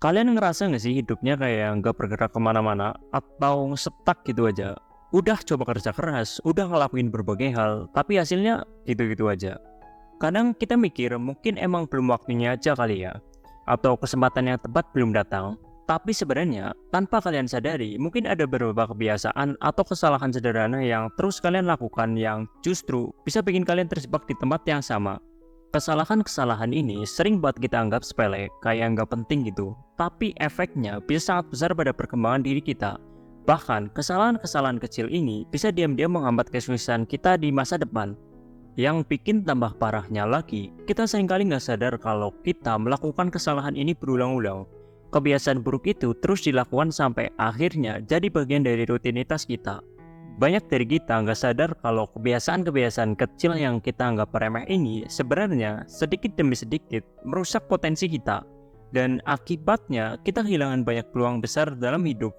Kalian ngerasa nggak sih hidupnya kayak nggak bergerak kemana-mana atau stuck gitu aja? Udah coba kerja keras, udah ngelakuin berbagai hal, tapi hasilnya gitu-gitu aja. Kadang kita mikir mungkin emang belum waktunya aja kali ya, atau kesempatan yang tepat belum datang. Tapi sebenarnya tanpa kalian sadari, mungkin ada beberapa kebiasaan atau kesalahan sederhana yang terus kalian lakukan yang justru bisa bikin kalian terjebak di tempat yang sama. Kesalahan-kesalahan ini sering buat kita anggap sepele, kayak nggak penting gitu. Tapi efeknya bisa sangat besar pada perkembangan diri kita. Bahkan, kesalahan-kesalahan kecil ini bisa diam-diam menghambat kesuksesan kita di masa depan. Yang bikin tambah parahnya lagi, kita seringkali nggak sadar kalau kita melakukan kesalahan ini berulang-ulang. Kebiasaan buruk itu terus dilakukan sampai akhirnya jadi bagian dari rutinitas kita. Banyak dari kita nggak sadar kalau kebiasaan-kebiasaan kecil yang kita anggap remeh ini sebenarnya sedikit demi sedikit merusak potensi kita. Dan akibatnya kita kehilangan banyak peluang besar dalam hidup.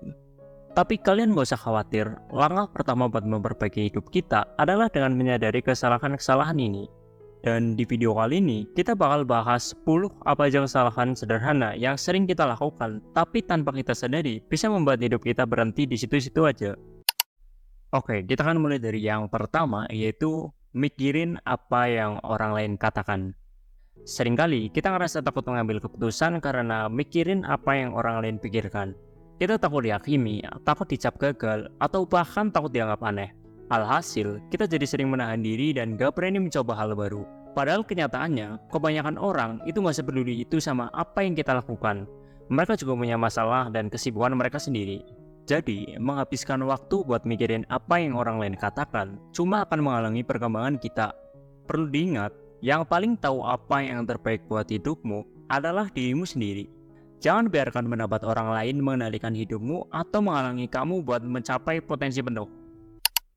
Tapi kalian nggak usah khawatir, langkah pertama buat memperbaiki hidup kita adalah dengan menyadari kesalahan-kesalahan ini. Dan di video kali ini, kita bakal bahas 10 apa aja kesalahan sederhana yang sering kita lakukan, tapi tanpa kita sadari bisa membuat hidup kita berhenti di situ-situ aja. Oke, kita akan mulai dari yang pertama, yaitu mikirin apa yang orang lain katakan. Seringkali kita ngerasa takut mengambil keputusan karena mikirin apa yang orang lain pikirkan. Kita takut dihakimi, takut dicap gagal, atau bahkan takut dianggap aneh. Alhasil, kita jadi sering menahan diri dan gak berani mencoba hal baru. Padahal kenyataannya, kebanyakan orang itu gak sepeduli itu sama apa yang kita lakukan. Mereka juga punya masalah dan kesibukan mereka sendiri. Jadi, menghabiskan waktu buat mikirin apa yang orang lain katakan cuma akan menghalangi perkembangan kita. Perlu diingat, yang paling tahu apa yang terbaik buat hidupmu adalah dirimu sendiri. Jangan biarkan pendapat orang lain mengendalikan hidupmu atau menghalangi kamu buat mencapai potensi penuh.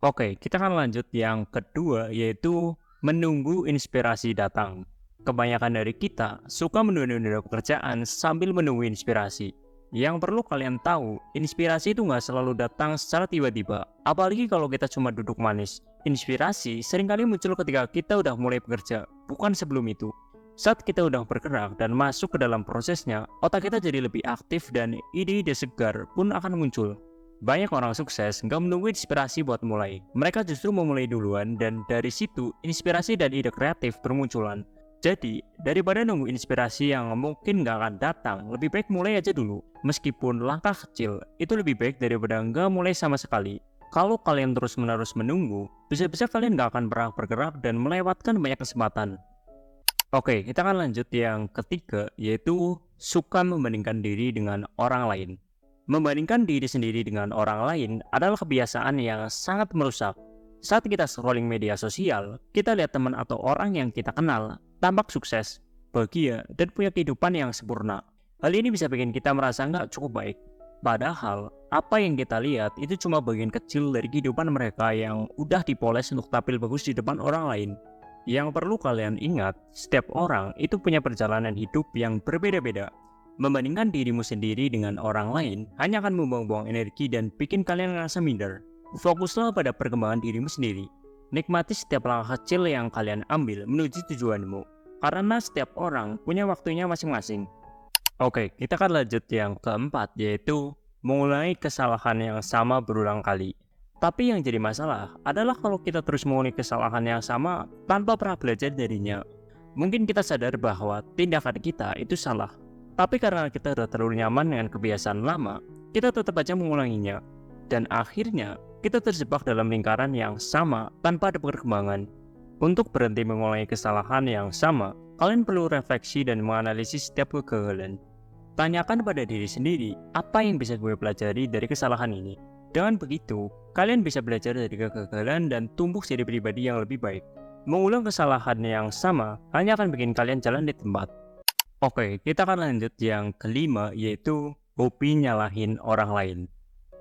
Oke, kita akan lanjut yang kedua, yaitu menunggu inspirasi datang. Kebanyakan dari kita suka menunda-nunda pekerjaan sambil menunggu inspirasi. Yang perlu kalian tahu, inspirasi itu nggak selalu datang secara tiba-tiba. Apalagi kalau kita cuma duduk manis. Inspirasi seringkali muncul ketika kita udah mulai bekerja, bukan sebelum itu. Saat kita udah bergerak dan masuk ke dalam prosesnya, otak kita jadi lebih aktif dan ide-ide segar pun akan muncul. Banyak orang sukses nggak menunggu inspirasi buat mulai. Mereka justru memulai duluan dan dari situ inspirasi dan ide kreatif bermunculan. Jadi, daripada nunggu inspirasi yang mungkin nggak akan datang, lebih baik mulai aja dulu. Meskipun langkah kecil, itu lebih baik daripada nggak mulai sama sekali. Kalau kalian terus-menerus menunggu, bisa-bisa kalian nggak akan pernah bergerak dan melewatkan banyak kesempatan. Oke, kita akan lanjut yang ketiga, yaitu suka membandingkan diri dengan orang lain. Membandingkan diri sendiri dengan orang lain adalah kebiasaan yang sangat merusak. Saat kita scrolling media sosial, kita lihat teman atau orang yang kita kenal tampak sukses, bahagia, dan punya kehidupan yang sempurna. Hal ini bisa bikin kita merasa nggak cukup baik. Padahal, apa yang kita lihat itu cuma bagian kecil dari kehidupan mereka yang udah dipoles untuk tampil bagus di depan orang lain. Yang perlu kalian ingat, setiap orang itu punya perjalanan hidup yang berbeda-beda. Membandingkan dirimu sendiri dengan orang lain hanya akan membuang-buang energi dan bikin kalian ngerasa minder. Fokuslah pada perkembangan dirimu sendiri. Nikmati setiap langkah kecil yang kalian ambil menuju tujuanmu, karena setiap orang punya waktunya masing-masing. Oke, kita akan lanjut yang keempat, yaitu mengulangi kesalahan yang sama berulang kali. Tapi yang jadi masalah adalah kalau kita terus mengulangi kesalahan yang sama tanpa pernah belajar darinya. Mungkin kita sadar bahwa tindakan kita itu salah, tapi karena kita sudah terlalu nyaman dengan kebiasaan lama, kita tetap aja mengulanginya. Dan akhirnya, kita terjebak dalam lingkaran yang sama tanpa ada perkembangan. Untuk berhenti mengulangi kesalahan yang sama, kalian perlu refleksi dan menganalisis setiap kegagalan. Tanyakan pada diri sendiri, apa yang bisa gue pelajari dari kesalahan ini? Dengan begitu, kalian bisa belajar dari kegagalan dan tumbuh jadi pribadi yang lebih baik. Mengulang kesalahan yang sama hanya akan bikin kalian jalan di tempat. Oke, kita akan lanjut yang kelima, yaitu hobi nyalahin orang lain.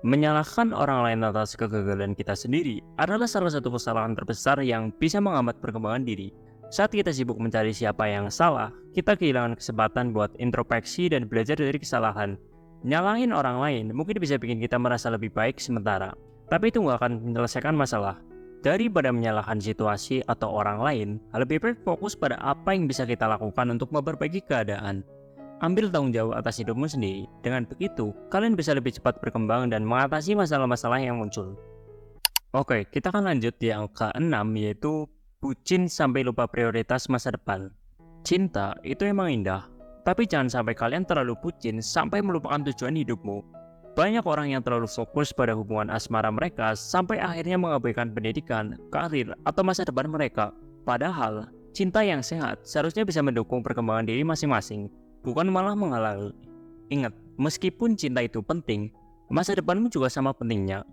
Menyalahkan orang lain atas kegagalan kita sendiri adalah salah satu kesalahan terbesar yang bisa menghambat perkembangan diri. Saat kita sibuk mencari siapa yang salah, kita kehilangan kesempatan buat introspeksi dan belajar dari kesalahan. Nyalahin orang lain mungkin bisa bikin kita merasa lebih baik sementara, tapi itu nggak akan menyelesaikan masalah. Daripada menyalahkan situasi atau orang lain, lebih baik fokus pada apa yang bisa kita lakukan untuk memperbaiki keadaan. Ambil tanggung jawab atas hidupmu sendiri. Dengan begitu, kalian bisa lebih cepat berkembang dan mengatasi masalah-masalah yang muncul. Oke, kita akan lanjut yang keenam, yaitu bucin sampai lupa prioritas masa depan. Cinta itu emang indah, tapi jangan sampai kalian terlalu bucin sampai melupakan tujuan hidupmu. Banyak orang yang terlalu fokus pada hubungan asmara mereka sampai akhirnya mengabaikan pendidikan, karir, atau masa depan mereka. Padahal, cinta yang sehat seharusnya bisa mendukung perkembangan diri masing-masing, bukan malah menghalangi. Ingat, meskipun cinta itu penting, masa depanmu juga sama pentingnya.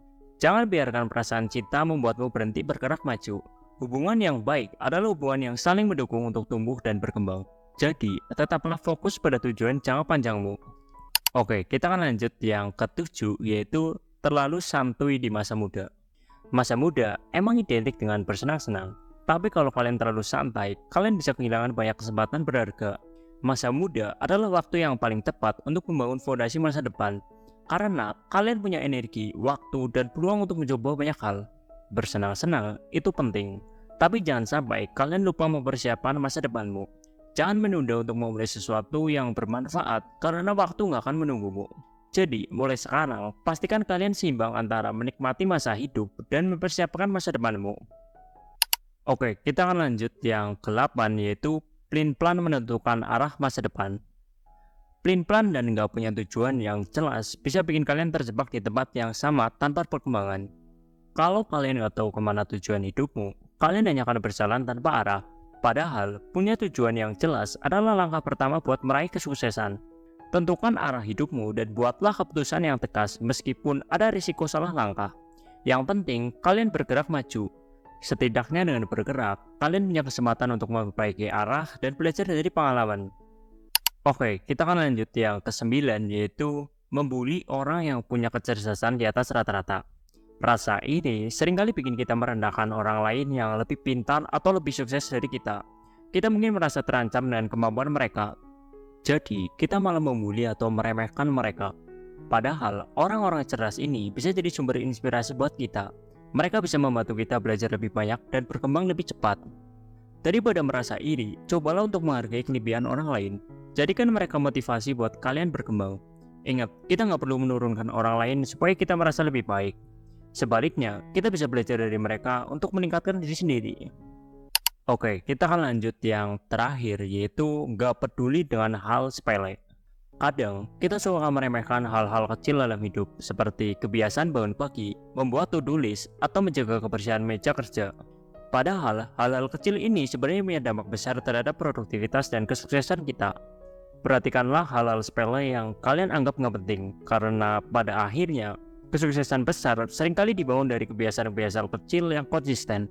Jangan biarkan perasaan cinta membuatmu berhenti bergerak maju. Hubungan yang baik adalah hubungan yang saling mendukung untuk tumbuh dan berkembang. Jadi, tetaplah fokus pada tujuan jangka panjangmu. Oke, kita akan lanjut yang ketujuh, yaitu terlalu santuy di masa muda. Masa muda emang identik dengan bersenang-senang, tapi kalau kalian terlalu santai, kalian bisa kehilangan banyak kesempatan berharga. Masa muda adalah waktu yang paling tepat untuk membangun fondasi masa depan, karena kalian punya energi, waktu, dan peluang untuk mencoba banyak hal. Bersenang-senang itu penting, tapi jangan sampai kalian lupa mempersiapkan masa depanmu. Jangan menunda untuk memulai sesuatu yang bermanfaat, karena waktu nggak akan menunggumu. Jadi, mulai sekarang, pastikan kalian seimbang antara menikmati masa hidup dan mempersiapkan masa depanmu. Oke, kita akan lanjut yang ke-8, yaitu plan menentukan arah masa depan. Plan dan nggak punya tujuan yang jelas bisa bikin kalian terjebak di tempat yang sama tanpa perkembangan. Kalau kalian nggak tahu kemana tujuan hidupmu, kalian hanya akan berjalan tanpa arah. Padahal, punya tujuan yang jelas adalah langkah pertama buat meraih kesuksesan. Tentukan arah hidupmu dan buatlah keputusan yang tegas meskipun ada risiko salah langkah. Yang penting, kalian bergerak maju. Setidaknya dengan bergerak, kalian punya kesempatan untuk memperbaiki arah dan belajar dari pengalaman. Oke, kita akan lanjut yang ke-9, yaitu membuli orang yang punya kecerdasan di atas rata-rata. Rasa ini seringkali bikin kita merendahkan orang lain yang lebih pintar atau lebih sukses dari kita. Kita mungkin merasa terancam dengan kemampuan mereka. Jadi, kita malah membuli atau meremehkan mereka. Padahal, orang-orang cerdas ini bisa jadi sumber inspirasi buat kita. Mereka bisa membantu kita belajar lebih banyak dan berkembang lebih cepat. Daripada merasa iri, cobalah untuk menghargai kelebihan orang lain. Jadikan mereka motivasi buat kalian berkembang. Ingat, kita nggak perlu menurunkan orang lain supaya kita merasa lebih baik. Sebaliknya, kita bisa belajar dari mereka untuk meningkatkan diri sendiri. Oke, kita akan lanjut yang terakhir, yaitu nggak peduli dengan hal sepele. Kadang, kita suka meremehkan hal-hal kecil dalam hidup, seperti kebiasaan bangun pagi, membuat to-do list, atau menjaga kebersihan meja kerja. Padahal, hal-hal kecil ini sebenarnya punya dampak besar terhadap produktivitas dan kesuksesan kita. Perhatikanlah hal-hal sepele yang kalian anggap nggak penting, karena pada akhirnya, kesuksesan besar seringkali dibangun dari kebiasaan-kebiasaan kecil yang konsisten.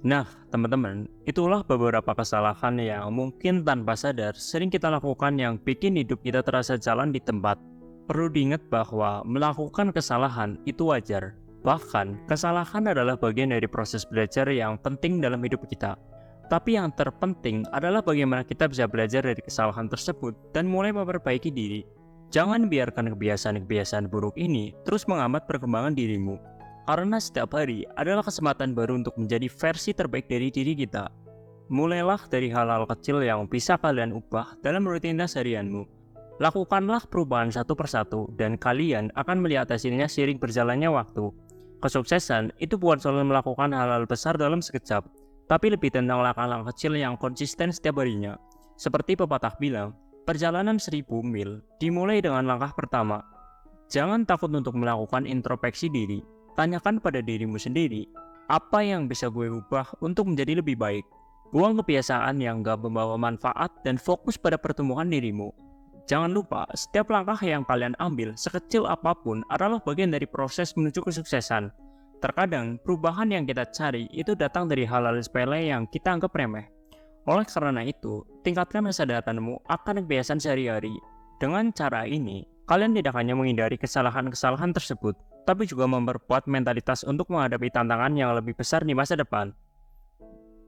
Nah, teman-teman, itulah beberapa kesalahan yang mungkin tanpa sadar sering kita lakukan yang bikin hidup kita terasa jalan di tempat. Perlu diingat bahwa melakukan kesalahan itu wajar. Bahkan, kesalahan adalah bagian dari proses belajar yang penting dalam hidup kita. Tapi yang terpenting adalah bagaimana kita bisa belajar dari kesalahan tersebut dan mulai memperbaiki diri. Jangan biarkan kebiasaan-kebiasaan buruk ini terus menghambat perkembangan dirimu. Karena setiap hari adalah kesempatan baru untuk menjadi versi terbaik dari diri kita. Mulailah dari hal-hal kecil yang bisa kalian ubah dalam rutinitas harianmu. Lakukanlah perubahan satu persatu dan kalian akan melihat hasilnya seiring berjalannya waktu. Kesuksesan itu bukan soal melakukan hal-hal besar dalam sekejap, tapi lebih tentang langkah-langkah kecil yang konsisten setiap harinya. Seperti pepatah bilang, perjalanan 1000 mil dimulai dengan langkah pertama. Jangan takut untuk melakukan introspeksi diri. Tanyakan pada dirimu sendiri, apa yang bisa gue ubah untuk menjadi lebih baik? Buang kebiasaan yang gak membawa manfaat dan fokus pada pertumbuhan dirimu. Jangan lupa, setiap langkah yang kalian ambil, sekecil apapun, adalah bagian dari proses menuju kesuksesan. Terkadang, perubahan yang kita cari itu datang dari hal-hal sepele yang kita anggap remeh. Oleh karena itu, tingkatkan kesadaranmu akan kebiasaan sehari-hari. Dengan cara ini, kalian tidak hanya menghindari kesalahan-kesalahan tersebut, tapi juga memperkuat mentalitas untuk menghadapi tantangan yang lebih besar di masa depan.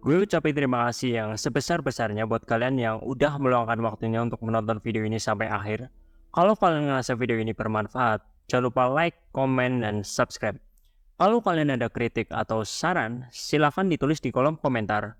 Gue ucapin terima kasih yang sebesar-besarnya buat kalian yang udah meluangkan waktunya untuk menonton video ini sampai akhir. Kalau kalian ngerasa video ini bermanfaat, jangan lupa like, komen, dan subscribe. Kalau kalian ada kritik atau saran, silahkan ditulis di kolom komentar.